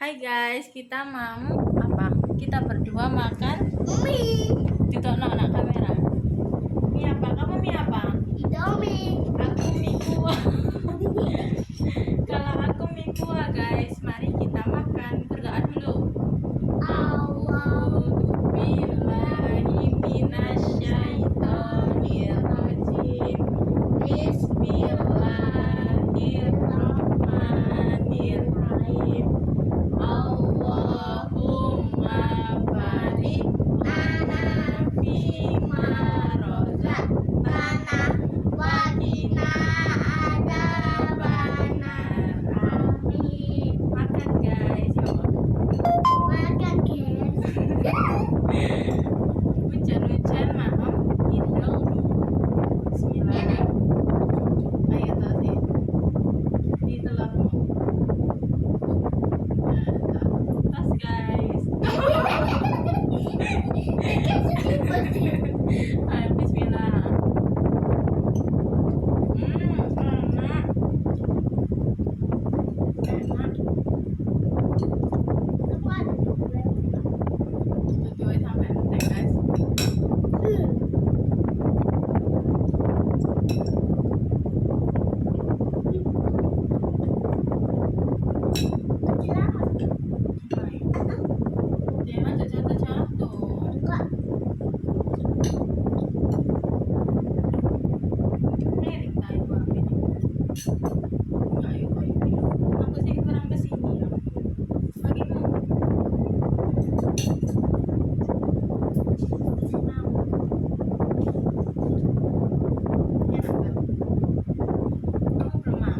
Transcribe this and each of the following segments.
Hai guys, kita mau apa? Kita berdua makan Mie. ditokno anak kamera. Mie apa? Kamu mie apa? Indomie. Aku mie kuah. Kalau aku mie kuah guys, mari kita makan. Berdoa dulu. A'udzubillahiminasyaitonirrajim. Bismillahirrahmanirrahim. Allahumma barik lana fima razaqtana wa qina adzabannar. Amin. Makan guys, ya Allah. Makan guys. Hujan-hujan malam Indomie. Bismillahirrahmanirrahim. Ayo tadi di telurmu. Tas guys. Ayo bismillah. Enak. Enak. Tujuh sampai entek guys. Jangan jatuh-jatuh. Miring tayo ba? Ayo. Aku sih kurang kesini ya. Bagi mo. Enak kan? Kamu belum mau?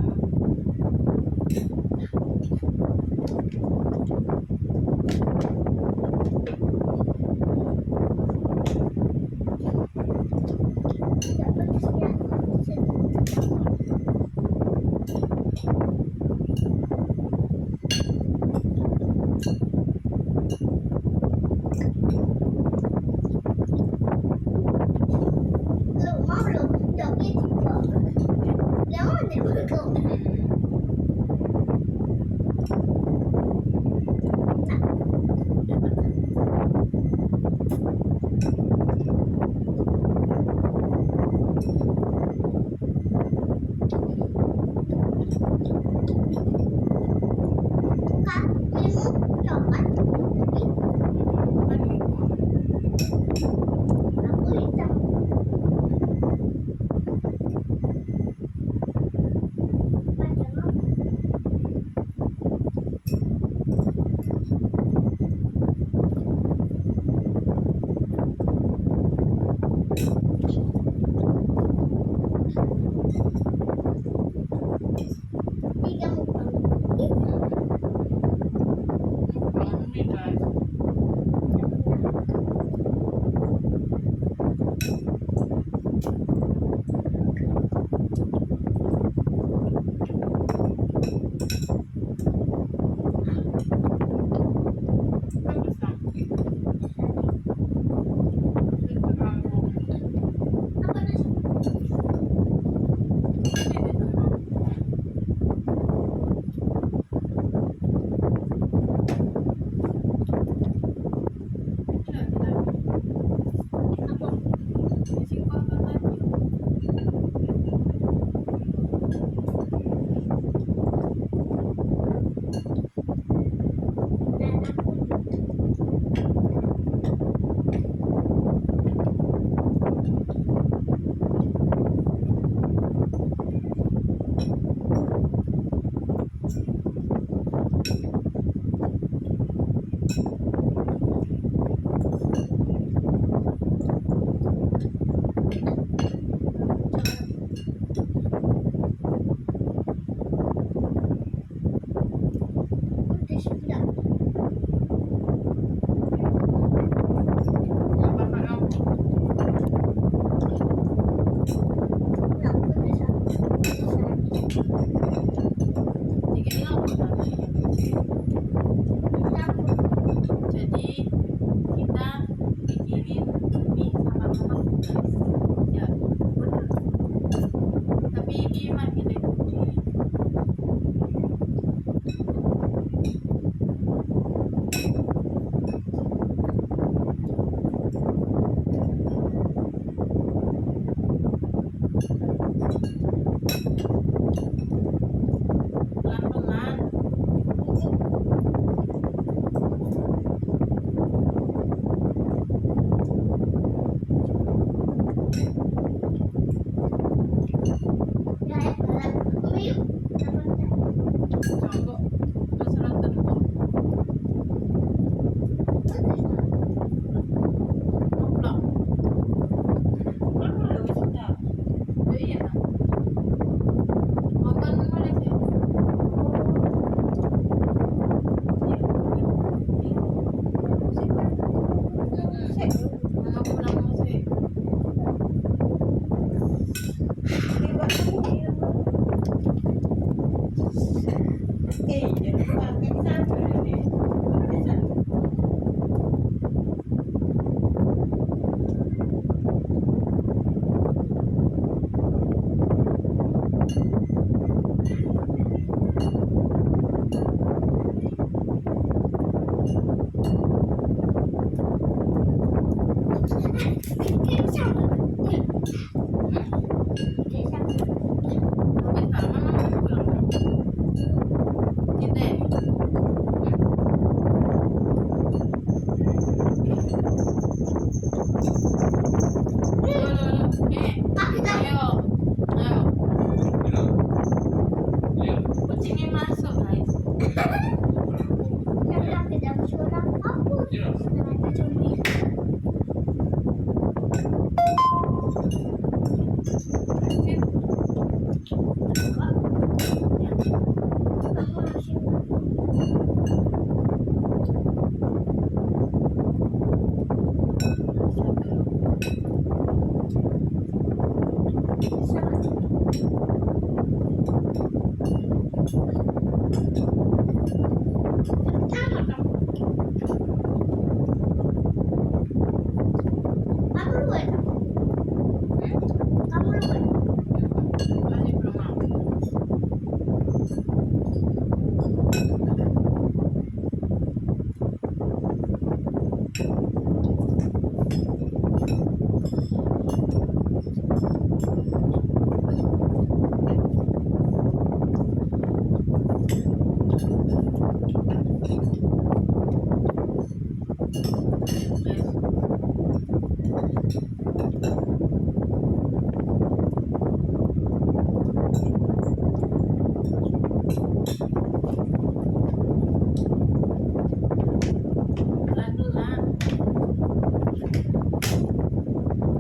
Pelan-pelan.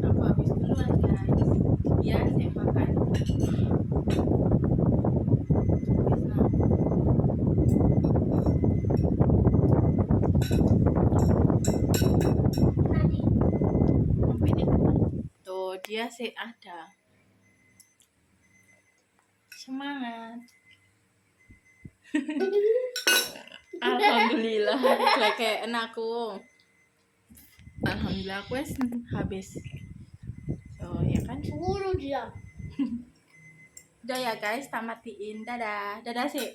Aku habis duluan guys. Biar saya makan. Guys, nah. Tadi. Sampai di tuh dia sih ada. Semangat. Alhamdulillah, kayak aku. Alhamdulillah aku wes habis. Oh ya kan. Buru dia. Udah ya guys, tamatiin. Dadah. Dadah sih.